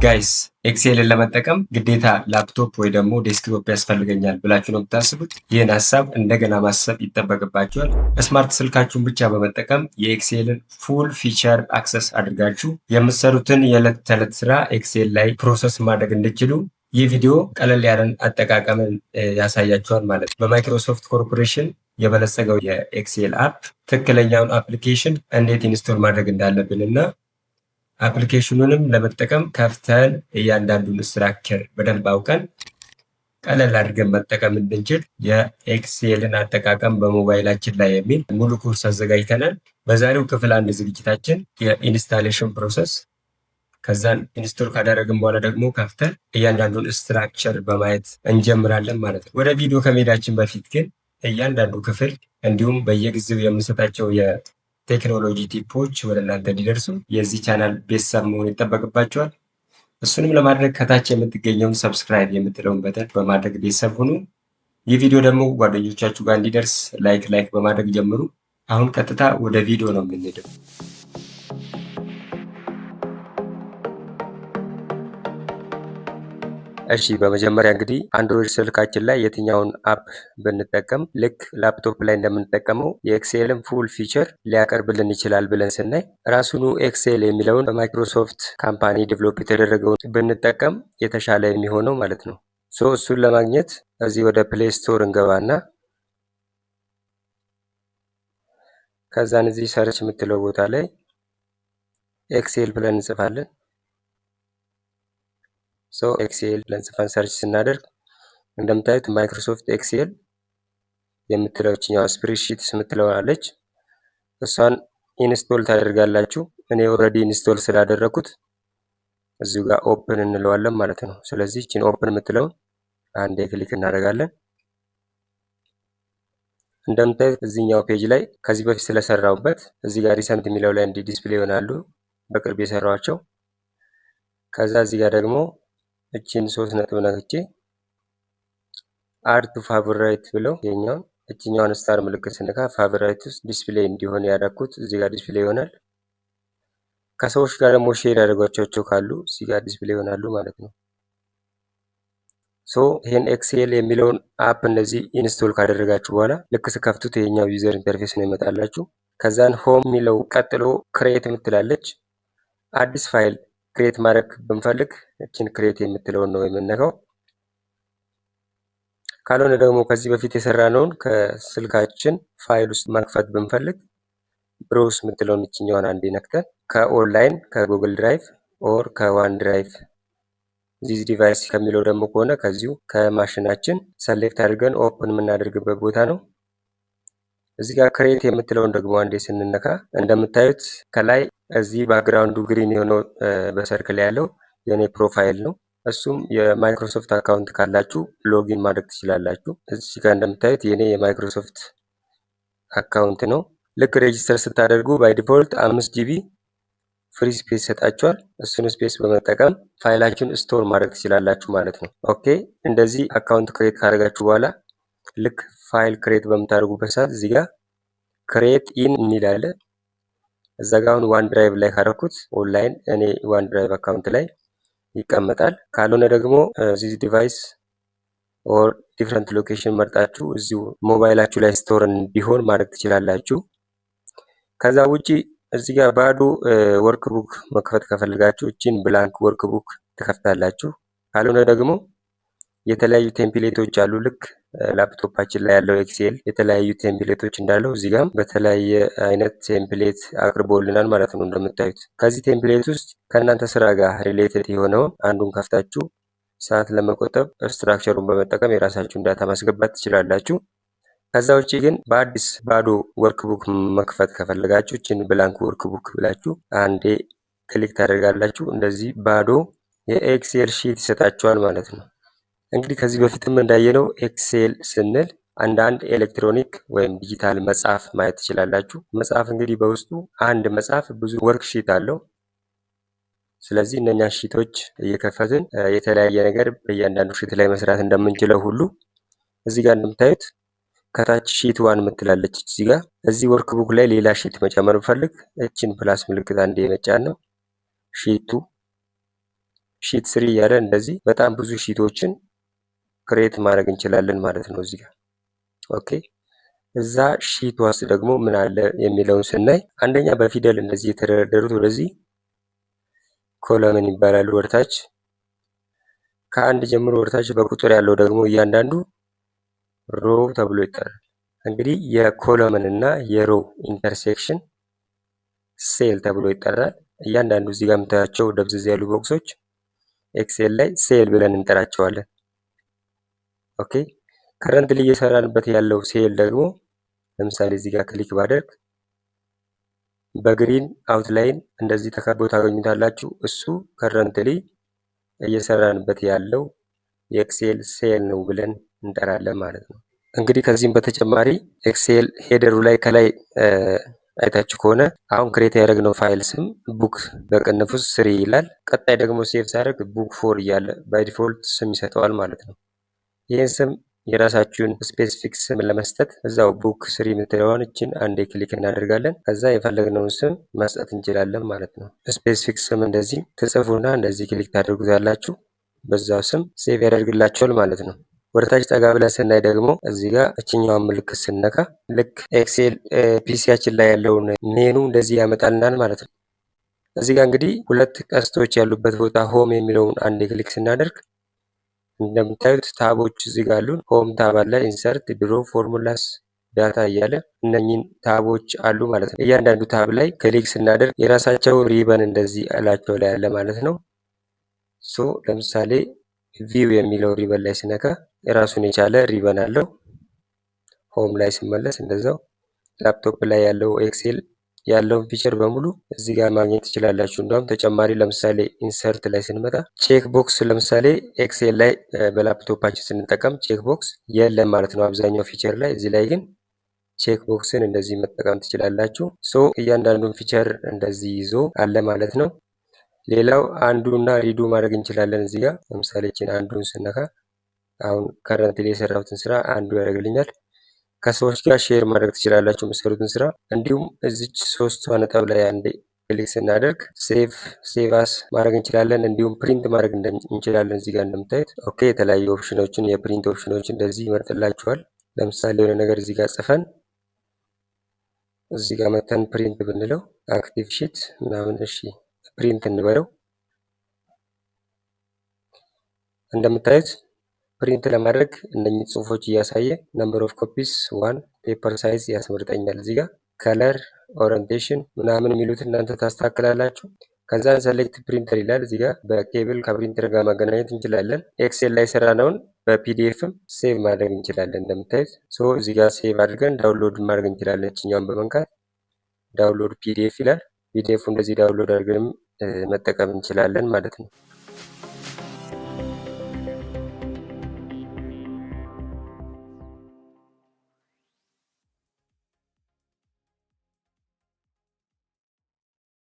ጋይስ ኤክሴልን ለመጠቀም ግዴታ ላፕቶፕ ወይ ደግሞ ዴስክቶፕ ያስፈልገኛል ብላችሁ ነው የምታስቡት? ይህን ሀሳብ እንደገና ማሰብ ይጠበቅባችኋል። ስማርት ስልካችሁን ብቻ በመጠቀም የኤክሴልን ፉል ፊቸር አክሰስ አድርጋችሁ የምትሰሩትን የዕለት ተዕለት ስራ ኤክሴል ላይ ፕሮሰስ ማድረግ እንድችሉ ይህ ቪዲዮ ቀለል ያለን አጠቃቀምን ያሳያችኋል ማለት ነው። በማይክሮሶፍት ኮርፖሬሽን የበለጸገው የኤክሴል አፕ ትክክለኛውን አፕሊኬሽን እንዴት ኢንስቶል ማድረግ እንዳለብን እና አፕሊኬሽኑንም ለመጠቀም ከፍተን እያንዳንዱን ስትራክቸር በደንብ አውቀን ቀለል አድርገን መጠቀም እንድንችል የኤክሴልን አጠቃቀም በሞባይላችን ላይ የሚል ሙሉ ኮርስ አዘጋጅተናል። በዛሬው ክፍል አንድ ዝግጅታችን የኢንስታሌሽን ፕሮሰስ፣ ከዛን ኢንስቶል ካደረግን በኋላ ደግሞ ከፍተን እያንዳንዱን ስትራክቸር በማየት እንጀምራለን ማለት ነው። ወደ ቪዲዮ ከመሄዳችን በፊት ግን እያንዳንዱ ክፍል እንዲሁም በየጊዜው የምንሰጣቸው ቴክኖሎጂ ቲፖች ወደ እናንተ እንዲደርሱ የዚህ ቻናል ቤተሰብ መሆን ይጠበቅባቸዋል። እሱንም ለማድረግ ከታች የምትገኘውን ሰብስክራይብ የምትለውን በተን በማድረግ ቤተሰብ ሁኑ። ይህ ቪዲዮ ደግሞ ጓደኞቻችሁ ጋር እንዲደርስ ላይክ በማድረግ ጀምሩ። አሁን ቀጥታ ወደ ቪዲዮ ነው የምንሄደው። እሺ በመጀመሪያ እንግዲህ አንድሮይድ ስልካችን ላይ የትኛውን አፕ ብንጠቀም ልክ ላፕቶፕ ላይ እንደምንጠቀመው የኤክሴልን ፉል ፊቸር ሊያቀርብልን ይችላል ብለን ስናይ ራሱኑ ኤክሴል የሚለውን በማይክሮሶፍት ካምፓኒ ዲቨሎፕ የተደረገውን ብንጠቀም የተሻለ የሚሆነው ማለት ነው። እሱን ለማግኘት እዚህ ወደ ፕሌይ ስቶር እንገባና ከዛን እዚህ ሰርች የምትለው ቦታ ላይ ኤክሴል ብለን እንጽፋለን። ኤክሴል ብለን ጽፈን ሰርች ስናደርግ እንደምታዩት ማይክሮሶፍት ኤክሴል የምትለው እችኛዋ ስፕሬድሺትስ የምትለው አለች። እሷን ኢንስቶል ታደርጋላችሁ። እኔ ኦልሬዲ ኢንስቶል ስላደረኩት እዚሁ ጋር ኦፕን እንለዋለን ማለት ነው። ስለዚህ እቺን ኦፕን የምትለውን አንዴ ክሊክ እናደርጋለን። እንደምታዩት እዚህኛው ፔጅ ላይ ከዚህ በፊት ስለሰራውበት እዚህ ጋር ሪሰንት የሚለው ላይ እንዲ ዲስፕሌይ ይሆናሉ፣ በቅርብ የሰራዋቸው። ከዛ እዚህ ጋር ደግሞ እቺን 3 ነጥብ ነክቼ አድ ቱ ፋቮራይት ብለው የኛውን እቺኛውን ስታር ምልክት ስነካ ፋቮራይት ውስጥ ዲስፕሌይ እንዲሆን ያደረኩት እዚህ ጋር ዲስፕሌይ ይሆናል። ከሰዎች ጋር ደግሞ ሼር ያደርጓቸው ካሉ እዚህ ጋር ዲስፕሌይ ይሆናሉ ማለት ነው። ይሄን ኤክሴል የሚለውን አፕ እንደዚህ ኢንስቶል ካደረጋችሁ በኋላ ልክ ስከፍቱት የኛው ዩዘር ኢንተርፌስ ነው ይመጣላችሁ። ከዛን ሆም የሚለው ቀጥሎ ክሬት የምትላለች አዲስ ፋይል ክሬት ማድረግ ብንፈልግ እችን ክሬት የምትለውን ነው የምንነካው። ካልሆነ ደግሞ ከዚህ በፊት የሰራነውን ከስልካችን ፋይል ውስጥ መክፈት ብንፈልግ ብሮውስ የምትለውን እችኛዋን አንዴ ነክተን ከኦንላይን ከጉግል ድራይቭ ኦር ከዋን ድራይቭ ዚስ ዲቫይስ ከሚለው ደግሞ ከሆነ ከዚሁ ከማሽናችን ሰሌክት አድርገን ኦፕን የምናደርግበት ቦታ ነው። እዚህ ጋር ክሬት የምትለውን ደግሞ አንዴ ስንነካ እንደምታዩት ከላይ እዚህ ባክግራውንዱ ግሪን የሆነው በሰርክል ያለው የኔ ፕሮፋይል ነው። እሱም የማይክሮሶፍት አካውንት ካላችሁ ሎጊን ማድረግ ትችላላችሁ። እዚህ ጋር እንደምታዩት የኔ የማይክሮሶፍት አካውንት ነው። ልክ ሬጂስተር ስታደርጉ ባይ ዲፎልት 5 ጂቢ ፍሪ ስፔስ ይሰጣችኋል። እሱን ስፔስ በመጠቀም ፋይላችሁን ስቶር ማድረግ ትችላላችሁ ማለት ነው። ኦኬ እንደዚህ አካውንት ክሬት ካደረጋችሁ በኋላ ልክ ፋይል ክሬት በምታደርጉበት ሰዓት እዚህ ጋር ክሬት ኢን የሚል አለ። እዛ ጋር አሁን ዋን ድራይቭ ላይ ካደረኩት ኦንላይን እኔ ዋን ድራይቭ አካውንት ላይ ይቀመጣል። ካልሆነ ደግሞ ዚስ ዲቫይስ ኦር ዲፍረንት ሎኬሽን መርጣችሁ እዚሁ ሞባይላችሁ ላይ ስቶር እንዲሆን ማድረግ ትችላላችሁ። ከዛ ውጪ እዚህ ጋር ባዶ ወርክ ቡክ መክፈት ከፈልጋችሁ እቺን ብላንክ ወርክ ቡክ ትከፍታላችሁ። ካልሆነ ደግሞ የተለያዩ ቴምፕሌቶች አሉ። ልክ ላፕቶፓችን ላይ ያለው ኤክሴል የተለያዩ ቴምፕሌቶች እንዳለው እዚህ ጋር በተለያየ አይነት ቴምፕሌት አቅርቦልናል ማለት ነው። እንደምታዩት ከዚህ ቴምፕሌት ውስጥ ከእናንተ ስራ ጋር ሪሌትድ የሆነውን አንዱን ከፍታችሁ ሰዓት ለመቆጠብ ስትራክቸሩን በመጠቀም የራሳችሁን ዳታ ማስገባት ትችላላችሁ። ከዛ ውጪ ግን በአዲስ ባዶ ወርክቡክ መክፈት ከፈለጋችሁ እችን ብላንክ ወርክቡክ ብላችሁ አንዴ ክሊክ ታደርጋላችሁ። እንደዚህ ባዶ የኤክሴል ሺት ይሰጣችኋል ማለት ነው። እንግዲህ ከዚህ በፊትም እንዳየነው ኤክሴል ስንል አንዳንድ ኤሌክትሮኒክ ወይም ዲጂታል መጽሐፍ ማየት ትችላላችሁ። መጽሐፍ እንግዲህ በውስጡ አንድ መጽሐፍ ብዙ ወርክ ሺት አለው። ስለዚህ እነኛ ሺቶች እየከፈትን የተለያየ ነገር በእያንዳንዱ ሺት ላይ መስራት እንደምንችለው ሁሉ እዚህ ጋር እንደምታዩት ከታች ሺት ዋን ምትላለች እዚህ ጋር እዚህ ወርክ ቡክ ላይ ሌላ ሺት መጨመር ብፈልግ እችን ፕላስ ምልክት አንዴ መጫን ነው። ሺት 3 እያለ እንደዚህ በጣም ብዙ ሺቶችን ክሬት ማድረግ እንችላለን ማለት ነው እዚህ ጋር። ኦኬ እዛ ሺት ውስጥ ደግሞ ምን አለ የሚለውን ስናይ አንደኛ በፊደል እንደዚህ የተደረደሩት ወደዚህ ኮለምን ይባላሉ። ወደታች ከአንድ ጀምሮ ወደታች በቁጥር ያለው ደግሞ እያንዳንዱ ሮ ተብሎ ይጠራል። እንግዲህ የኮለምን እና የሮ ኢንተርሴክሽን ሴል ተብሎ ይጠራል። እያንዳንዱ እዚህ ጋር የምታያቸው ደብዘዝ ያሉ ቦክሶች ኤክሴል ላይ ሴል ብለን እንጠራቸዋለን። ኦኬ ከረንትሊ እየሰራንበት ያለው ሴል ደግሞ ለምሳሌ እዚህ ጋር ክሊክ ባደርግ በግሪን አውትላይን እንደዚህ ተከቦ ታገኙታላችሁ። እሱ ከረንትሊ እየሰራንበት ያለው የኤክሴል ሴል ነው ብለን እንጠራለን ማለት ነው። እንግዲህ ከዚህም በተጨማሪ ኤክሴል ሄደሩ ላይ ከላይ አይታችሁ ከሆነ አሁን ክሬት ያደረግነው ፋይል ስም ቡክ በቅንፍ ውስጥ 3 ይላል። ቀጣይ ደግሞ ሴቭ ሳደርግ ቡክ 4 እያለ ባይ ዲፎልት ስም ይሰጠዋል ማለት ነው። ይህን ስም የራሳችሁን ስፔሲፊክ ስም ለመስጠት እዛው ቡክ 3 የምትለዋን እችን አንዴ ክሊክ እናደርጋለን። ከዛ የፈለግነውን ስም መስጠት እንችላለን ማለት ነው። ስፔሲፊክ ስም እንደዚህ ትጽፉና እንደዚህ ክሊክ ታደርጉታላችሁ። በዛው ስም ሴቭ ያደርግላችኋል ማለት ነው። ወደታች ጠጋ ብለን ስናይ ደግሞ እዚህ ጋር እችኛዋን ምልክት ስነካ ልክ ኤክሴል ፒሲያችን ላይ ያለውን ሜኑ እንደዚህ ያመጣልናል ማለት ነው። እዚህ ጋር እንግዲህ ሁለት ቀስቶች ያሉበት ቦታ ሆም የሚለውን አንድ ክሊክ ስናደርግ እንደምታዩት ታቦች እዚህ ጋር አሉን። ሆም ታብ አለ፣ ኢንሰርት፣ ድሮ፣ ፎርሙላስ፣ ዳታ እያለ እነኚህን ታቦች አሉ ማለት ነው። እያንዳንዱ ታብ ላይ ክሊክ ስናደርግ የራሳቸው ሪበን እንደዚህ እላቸው ላይ አለ ማለት ነው። ሶ ለምሳሌ ቪው የሚለው ሪበን ላይ ስነካ የራሱን የቻለ ሪበን አለው። ሆም ላይ ስመለስ እንደዛው ላፕቶፕ ላይ ያለው ኤክሴል ያለውን ፊቸር በሙሉ እዚህ ጋር ማግኘት ትችላላችሁ። እንደውም ተጨማሪ ለምሳሌ ኢንሰርት ላይ ስንመጣ ቼክ ቦክስ ለምሳሌ ኤክሴል ላይ በላፕቶፓችን ስንጠቀም ቼክ ቦክስ የለም ማለት ነው አብዛኛው ፊቸር ላይ። እዚህ ላይ ግን ቼክ ቦክስን እንደዚህ መጠቀም ትችላላችሁ። ሶ እያንዳንዱን ፊቸር እንደዚህ ይዞ አለ ማለት ነው። ሌላው አንዱና ሪዱ ማድረግ እንችላለን። እዚህ ጋር ለምሳሌ እችን አንዱን ስነካ አሁን ከረንት ላይ የሰራሁትን ስራ አንዱ ያደርግልኛል። ከሰዎች ጋር ሼር ማድረግ ትችላላችሁ የምትሰሩትን ስራ። እንዲሁም እዚች 3 ነጥብ ላይ አንዴ ክሊክ ስናደርግ ሴቭ አስ ማድረግ እንችላለን። እንዲሁም ፕሪንት ማድረግ እንችላለን። እዚህ ጋር እንደምታዩት ኦኬ የተለያዩ ኦፕሽኖችን የፕሪንት ኦፕሽኖችን እንደዚህ ይመርጥላችኋል። ለምሳሌ የሆነ ነገር እዚህ ጋር ጽፈን እዚህ ጋር መተን ፕሪንት ብንለው አክቲቭ ሺት ምናምን እሺ ፕሪንት እንበለው። እንደምታዩት ፕሪንት ለማድረግ እነኚህ ጽሁፎች እያሳየ ነምበር ኦፍ ኮፒስ 1 ፔፐር ሳይዝ ያስመርጠኛል። እዚህ ጋር ከለር ኦሪንቴሽን ምናምን የሚሉት እናንተ ታስተካክላላችሁ። ከዛ ሰሌክት ፕሪንተር ይላል። እዚህ ጋር በኬብል ከፕሪንተር ጋር ማገናኘት እንችላለን። ኤክሴል ላይ ሰራነውን በፒዲኤፍም ሴቭ ማድረግ እንችላለን። እንደምታዩት እዚህ ጋር ሴቭ አድርገን ዳውንሎድ ማድረግ እንችላለን። እችኛውን በመንካት ዳውንሎድ ፒዲኤፍ ይላል። ፒዲኤፉ እንደዚህ ዳውንሎድ አድርገንም መጠቀም እንችላለን ማለት ነው።